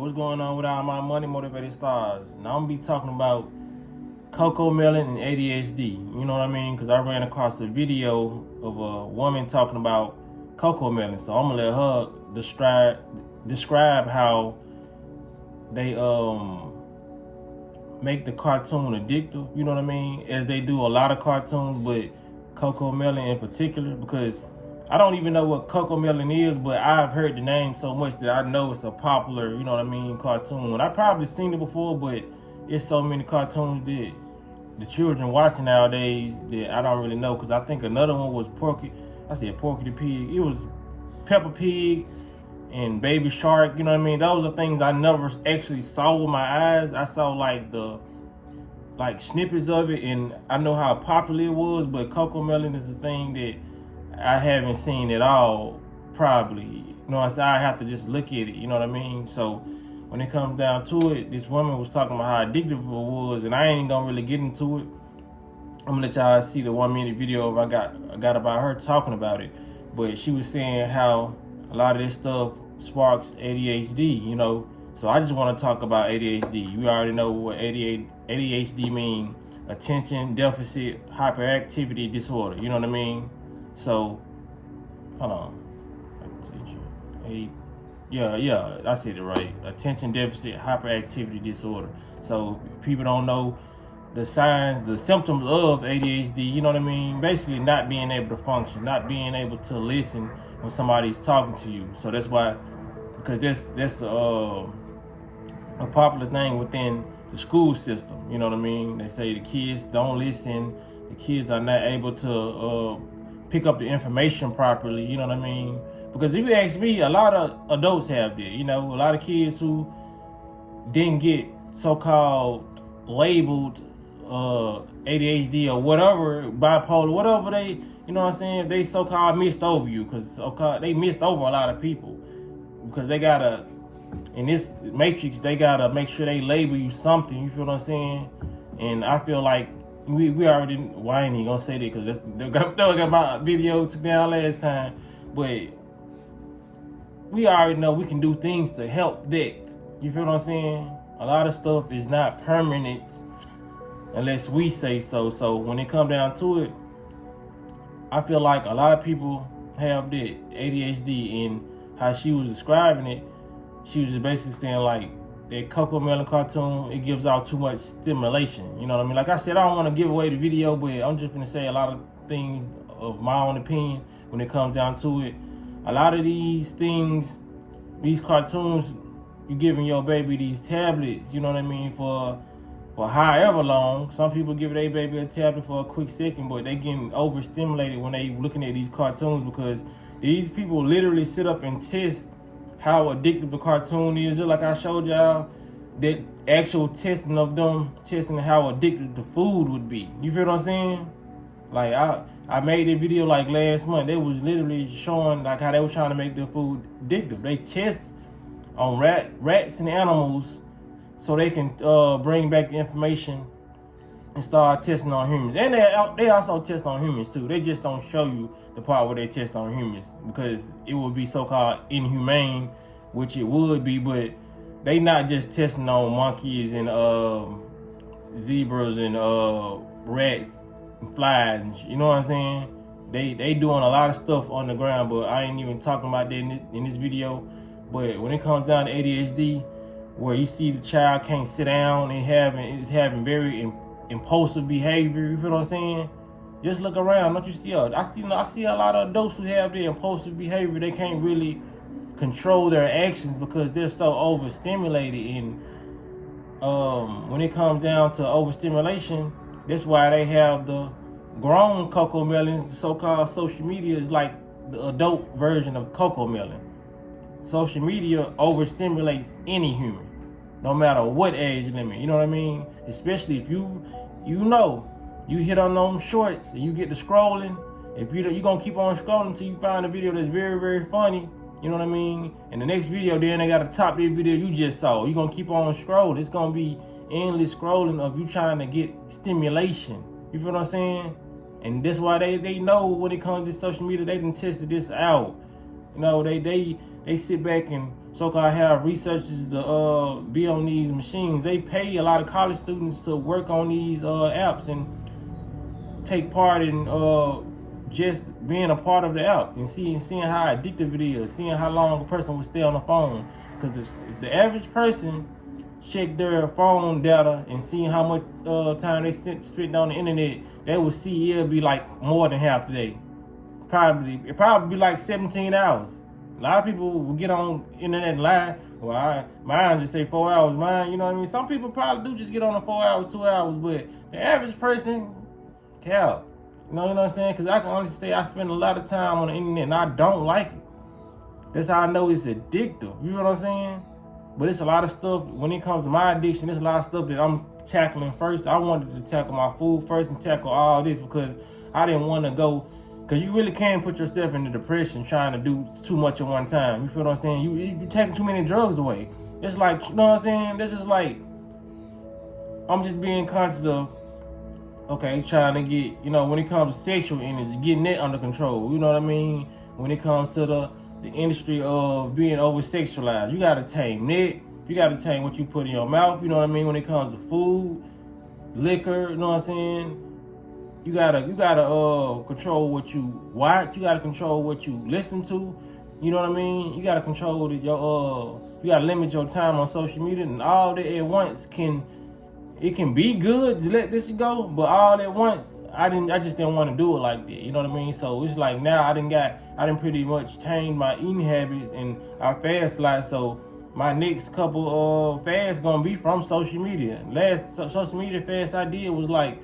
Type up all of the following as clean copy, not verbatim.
What's going on with all my money motivated stars? Now I'm gonna be talking about CoComelon and ADHD. You know what I mean? Because I ran across a video of a woman talking about CoComelon, so I'm gonna let her describe how they make the cartoon addictive. You know what I mean? As they do a lot of cartoons, but CoComelon in particular, because I don't even know what CoComelon is, but I've heard the name so much that I know it's a popular, you know what I mean, cartoon. I probably seen it before, but it's so many cartoons that the children watching nowadays that I don't really know. Because I think another one was Porky the Pig. It was Peppa Pig and Baby Shark. You know what I mean? Those are things I never actually saw with my eyes. I saw like snippets of it, and I know how popular it was. But CoComelon is a thing that I haven't seen at all, probably. You know what I'm saying? I have to just look at it, you know what I mean? So when it comes down to it, this woman was talking about how addictive it was, and I ain't gonna really get into it. I'm gonna let y'all see the 1 minute video I got about her talking about it. But she was saying how a lot of this stuff sparks ADHD, you know. So I just want to talk about ADHD. You already know what ADHD mean: attention deficit hyperactivity disorder. You know what I mean? So, hold on. Yeah, I said it right. Attention deficit hyperactivity disorder. So, people don't know the signs, the symptoms of ADHD, you know what I mean? Basically, not being able to function, not being able to listen when somebody's talking to you. So that's why, because that's a popular thing within the school system, you know what I mean? They say the kids don't listen, the kids are not able to pick up the information properly, you know what I mean? Because if you ask me, a lot of adults have that, you know, a lot of kids who didn't get so-called labeled ADHD or whatever, bipolar, whatever they, you know what I'm saying, they so-called missed over you, because they missed over a lot of people, because they gotta, in this matrix, they gotta make sure they label you something, you feel what I'm saying? And I feel like we already, well, I ain't even gonna say that because they got my video took down last time, but we already know we can do things to help that. You feel what I'm saying? A lot of stuff is not permanent unless we say so. So when it comes down to it, I feel like a lot of people have that ADHD, and how she was describing it, she was just basically saying like, that CoComelon cartoon, it gives out too much stimulation. You know what I mean? Like I said, I don't want to give away the video, but I'm just going to say a lot of things of my own opinion when it comes down to it. A lot of these things, these cartoons, you giving your baby these tablets, you know what I mean, for however long. Some people give their baby a tablet for a quick second, but they getting overstimulated when they looking at these cartoons, because these people literally sit up and test how addictive the cartoon is. Just like I showed y'all that actual testing of them, testing how addictive the food would be. You feel what I'm saying? Like I made a video like last month. They was literally showing like how they was trying to make the food addictive. They test on rats and animals so they can bring back the information and start testing on humans. And they also test on humans too. They just don't show you the part where they test on humans, because it would be so-called inhumane, which it would be, but they not just testing on monkeys and zebras and rats and flies and you know what I'm saying? They doing a lot of stuff on the ground, but I ain't even talking about that in this video. But when it comes down to ADHD, where you see the child can't sit down and is having very impulsive behavior, you feel what I'm saying? Just look around, don't you see? I see a lot of adults who have their impulsive behavior. They can't really control their actions because they're so overstimulated. And when it comes down to overstimulation, that's why they have the grown CoComelon. The so-called social media is like the adult version of CoComelon. Social media overstimulates any human, no matter what age limit. You know what I mean? Especially if you hit on them shorts and you get to scrolling. If you're gonna keep on scrolling until you find a video that's very, very funny. You know what I mean? And the next video, then they gotta top that video you just saw. You're gonna keep on scrolling. It's gonna be endless scrolling of you trying to get stimulation. You feel what I'm saying? And that's why they know when it comes to social media, they done tested this out. You know, they sit back and so-called have researchers to be on these machines. They pay a lot of college students to work on these apps and take part in just being a part of the app and seeing how addictive it is, seeing how long a person will stay on the phone. Because if the average person check their phone data and seeing how much time they spent on the internet, they will see it'll be like more than half the day. It probably be like 17 hours. A lot of people will get on internet and lie. Well, mine just say 4 hours. Mine, you know what I mean? Some people probably do just get on the 4 hours, 2 hours, but the average person, cow. You know what I'm saying? Because I can honestly say I spend a lot of time on the internet and I don't like it. That's how I know it's addictive. You know what I'm saying? But it's a lot of stuff, when it comes to my addiction, there's a lot of stuff that I'm tackling first. I wanted to tackle my food first and tackle all this because I didn't want to go, because you really can put yourself into depression trying to do too much at one time. You feel what I'm saying? You're taking too many drugs away. It's like, you know what I'm saying? This is like, I'm just being conscious of, okay, trying to get, you know, when it comes to sexual energy, getting that under control. You know what I mean? When it comes to the industry of being over-sexualized, you got to tame that. You got to tame what you put in your mouth. You know what I mean? When it comes to food, liquor, you know what I'm saying? You gotta control what you watch. You gotta control what you listen to. You know what I mean? You gotta control you gotta limit your time on social media, and all that at once can be good to let this go, but all at once I just didn't want to do it like that. You know what I mean? So it's like now I done pretty much tamed my eating habits, and I fast a lot. So my next couple fasts gonna be from social media. Last social media fast I did was like,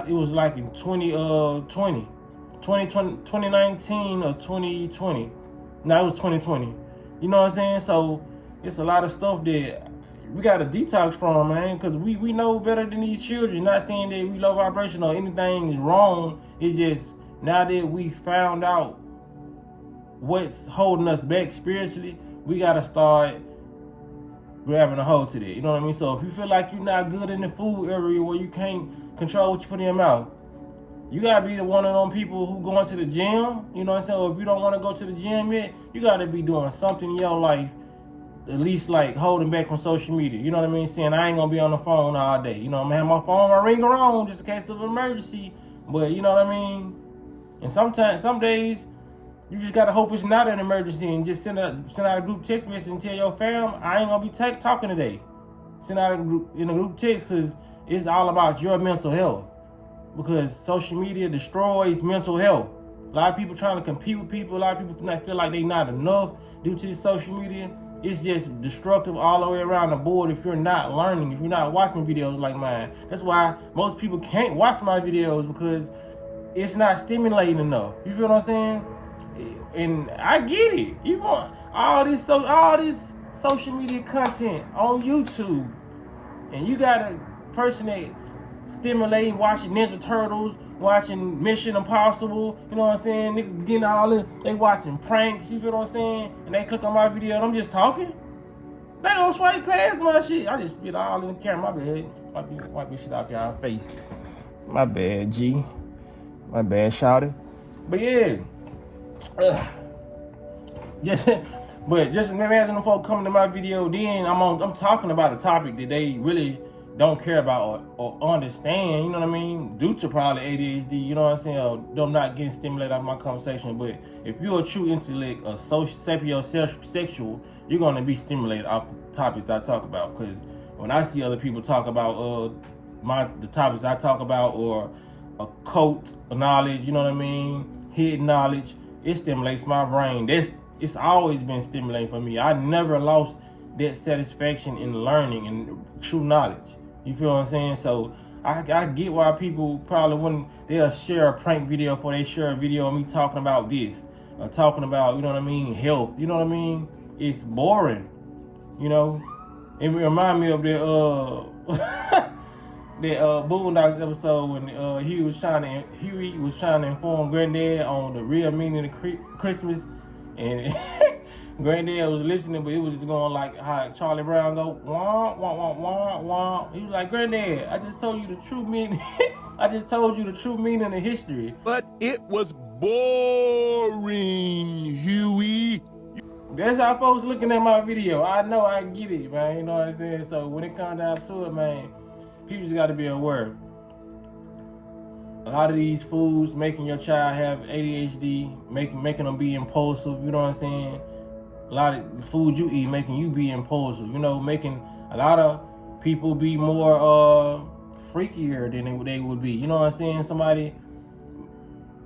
it was like in 2019 or 2020. No, it was 2020. You know what I'm saying? So it's a lot of stuff that we got to detox from, man, because we know better than these children. Not saying that we low vibration or anything is wrong. It's just now that we found out what's holding us back spiritually, we got to start grabbing a hold to that. You know what I mean? So if you feel like you're not good in the food area where you can't control what you put in your mouth, you gotta be the one of them people who going to the gym. You know what I'm saying? Or if you don't want to go to the gym yet, you gotta be doing something in your life, at least like holding back from social media. You know what I mean? Saying I ain't gonna be on the phone all day. You know, I'm gonna have my phone my ringer on just in case of emergency. But you know what I mean? And sometimes, some days, you just gotta hope it's not an emergency and just send out a group text message and tell your fam, I ain't gonna be talking today. Send out a group text, because it's all about your mental health. Because social media destroys mental health. A lot of people trying to compete with people. A lot of people feel like they not enough due to this social media. It's just destructive all the way around the board if you're not learning, if you're not watching videos like mine. That's why most people can't watch my videos, because it's not stimulating enough. You feel what I'm saying? And I get it. You want all this social media content on YouTube, and you got a person that stimulating, watching Ninja Turtles, watching Mission Impossible, you know what I'm saying? Niggas getting all in, they watching pranks, you feel what I'm saying? And they click on my video and I'm just talking. They gonna swipe past my shit. I just spit all in the camera, my bad. Wipe this shit off y'all face. My bad, G. My bad, shouty. But yeah. Just imagine them folks coming to my video, then I'm talking about a topic that they really don't care about or understand, you know what I mean, due to probably ADHD, you know what I'm saying, or them not getting stimulated out of my conversation. But if you're a true intellect, a sapiosexual, you're going to be stimulated off the topics I talk about. Because when I see other people talk about the topics I talk about, or a cult knowledge, you know what I mean, hidden knowledge, it stimulates my brain. It's always been stimulating for me. I never lost that satisfaction in learning and true knowledge. You feel what I'm saying? So I get why people probably wouldn't, they'll share a prank video before they share a video of me talking about this, or talking about, you know what I mean, health. You know what I mean? It's boring, you know? It remind me of that Boondocks episode when Huey was trying to inform Granddad on the real meaning of Christmas, and Granddad was listening, but it was just going like how Charlie Brown go, wah, wah, wah, wah, wah. He was like, Granddad, I just told you the true meaning. I just told you the true meaning of history. But it was boring, Huey. That's how folks looking at my video. I know, I get it, man. You know what I'm saying? So when it comes down to it, man, people just got to be aware. A lot of these foods making your child have ADHD, making them be impulsive. You know what I'm saying? A lot of the food you eat making you be impulsive. You know, making a lot of people be more freakier than they would be. You know what I'm saying? Somebody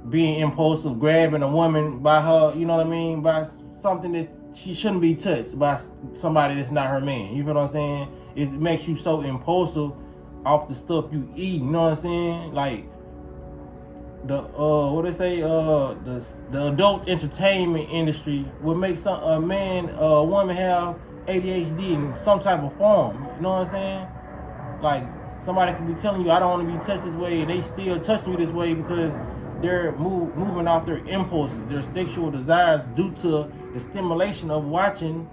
being impulsive, grabbing a woman by her, you know what I mean, by something that she shouldn't be touched by somebody that's not her man. You know what I'm saying? It makes you so impulsive off the stuff you eat. You know what I'm saying? Like the what they say, the adult entertainment industry would make a woman have ADHD in some type of form. You know what I'm saying? Like somebody could be telling you, I don't want to be touched this way, and they still touching you this way because they're moving off their impulses, their sexual desires, due to the stimulation of watching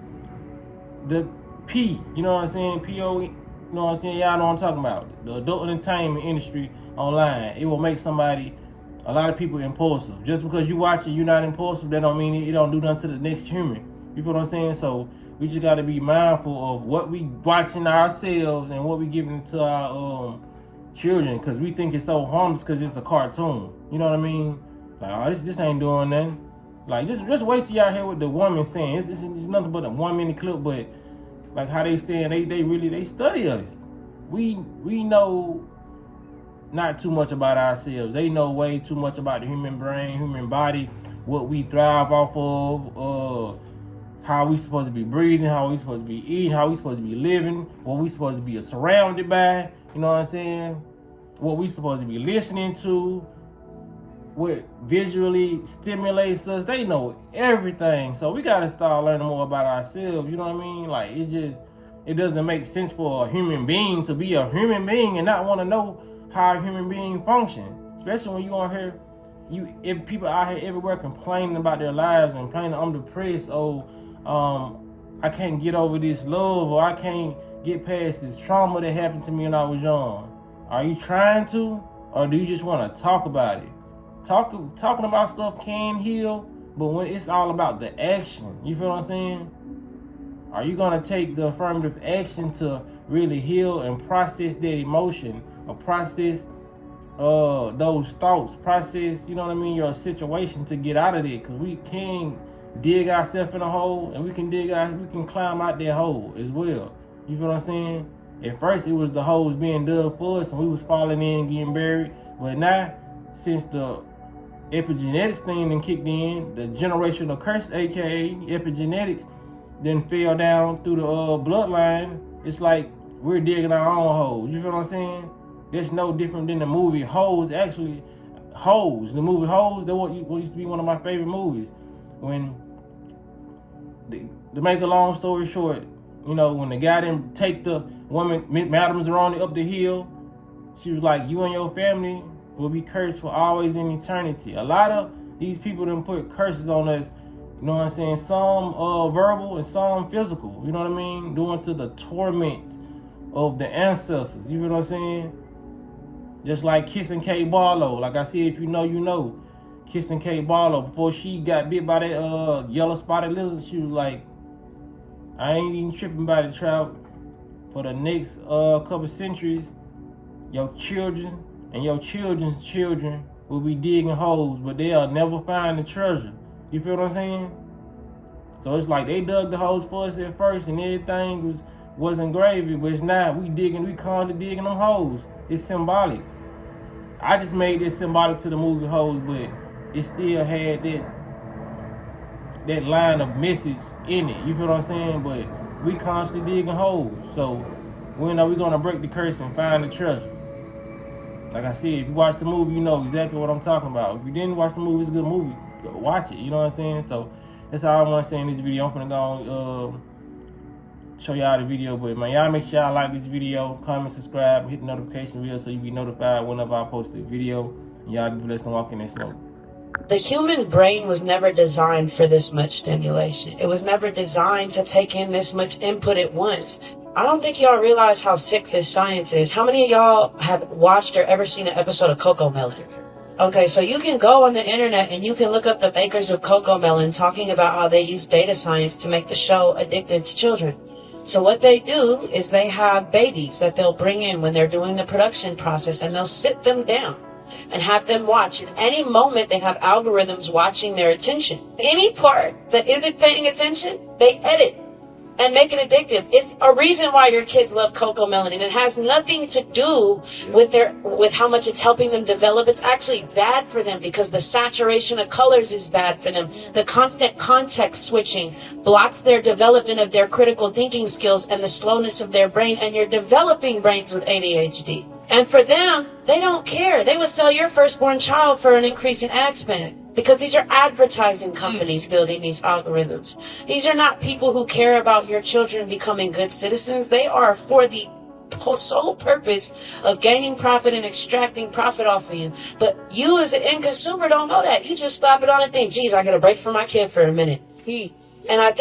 the P. You know what I'm saying? P-O. You know what I'm saying? Y'all know what I'm talking about. The adult entertainment industry online. It will make a lot of people impulsive. Just because you watch it, you're not impulsive, that don't mean it don't do nothing to the next human. You feel what I'm saying? So we just got to be mindful of what we watching ourselves and what we giving to our children, because we think it's so harmless because it's a cartoon. You know what I mean? Like, oh, this ain't doing nothing. Like, just wait till y'all hear what the woman saying. It's nothing but a 1 minute clip, but like how they saying they study us. We know not too much about ourselves. They know way too much about the human brain, human body, what we thrive off of, how we supposed to be breathing, how we supposed to be eating, how we supposed to be living, what we supposed to be surrounded by, you know what I'm saying? What we supposed to be listening to, what visually stimulates us. They know everything. So we gotta start learning more about ourselves, you know what I mean? Like, it doesn't make sense for a human being to be a human being and not want to know how a human being function. Especially when you on here, if people out here everywhere complaining about their lives and complaining, I'm depressed, I can't get over this love, or I can't get past this trauma that happened to me when I was young. Are you trying to, or do you just want to talk about it? Talking about stuff can heal, but when it's all about the action, you feel what I'm saying? Are you gonna take the affirmative action to really heal and process that emotion, or process those thoughts, process, you know what I mean, your situation to get out of it? Because we can dig ourselves in a hole, and we can climb out that hole as well. You feel what I'm saying? At first it was the holes being dug for us and we was falling in, getting buried. But now, since the epigenetics thing then kicked in, the generational curse, aka epigenetics, then fell down through the bloodline, it's like we're digging our own holes. You feel what I'm saying? That's no different than the movie Holes. Actually, Holes, the movie Holes, that what used to be one of my favorite movies. When, to make a long story short, you know, when the guy didn't take the woman, Madame Zeroni, up the hill, she was like, you and your family will be cursed for always in eternity. A lot of these people done put curses on us, you know what I'm saying? Some verbal and some physical, you know what I mean? Due to the torments of the ancestors, you know what I'm saying? Just like Kissing Kate Barlow. Like I said, if you know, you know. Kissing Kate Barlow, before she got bit by that yellow spotted lizard, she was like, I ain't even tripping by the trout. For the next couple centuries, your children and your children's children will be digging holes, but they'll never find the treasure. You feel what I'm saying? So it's like they dug the holes for us at first and everything wasn't gravy, but it's not. We constantly digging them holes. It's symbolic. I just made this symbolic to the movie Holes, but it still had that line of message in it. You feel what I'm saying? But we constantly digging holes. So when are we gonna break the curse and find the treasure? Like I said, if you watch the movie, you know exactly what I'm talking about. If you didn't watch the movie, it's a good movie. Go watch it. You know what I'm saying? So that's all I want to say in this video. I'm finna go show y'all the video, but man, y'all make sure y'all like this video, comment, subscribe, hit the notification bell so you be notified whenever I post a video. And y'all be blessed and walk in that smoke. The human brain was never designed for this much stimulation. It was never designed to take in this much input at once. I don't think y'all realize how sick this science is. How many of y'all have watched or ever seen an episode of Coco Melon? Okay, so you can go on the internet and you can look up the makers of Coco Melon talking about how they use data science to make the show addictive to children. So what they do is they have babies that they'll bring in when they're doing the production process, and they'll sit them down and have them watch. At any moment, they have algorithms watching their attention. Any part that isn't paying attention, they edit and make it addictive. It's a reason why your kids love Coco Melon, and it has nothing to do with how much it's helping them develop. It's actually bad for them because the saturation of colors is bad for them. The constant context switching blocks their development of their critical thinking skills and the slowness of their brain, and you're developing brains with ADHD. And for them, they don't care. They would sell your firstborn child for an increase in ad spend, because these are advertising companies building these algorithms. These are not people who care about your children becoming good citizens. They are for the sole purpose of gaining profit and extracting profit off of you. But you as an end consumer don't know that. You just slap it on and think, geez, I got a break for my kid for a minute. And I think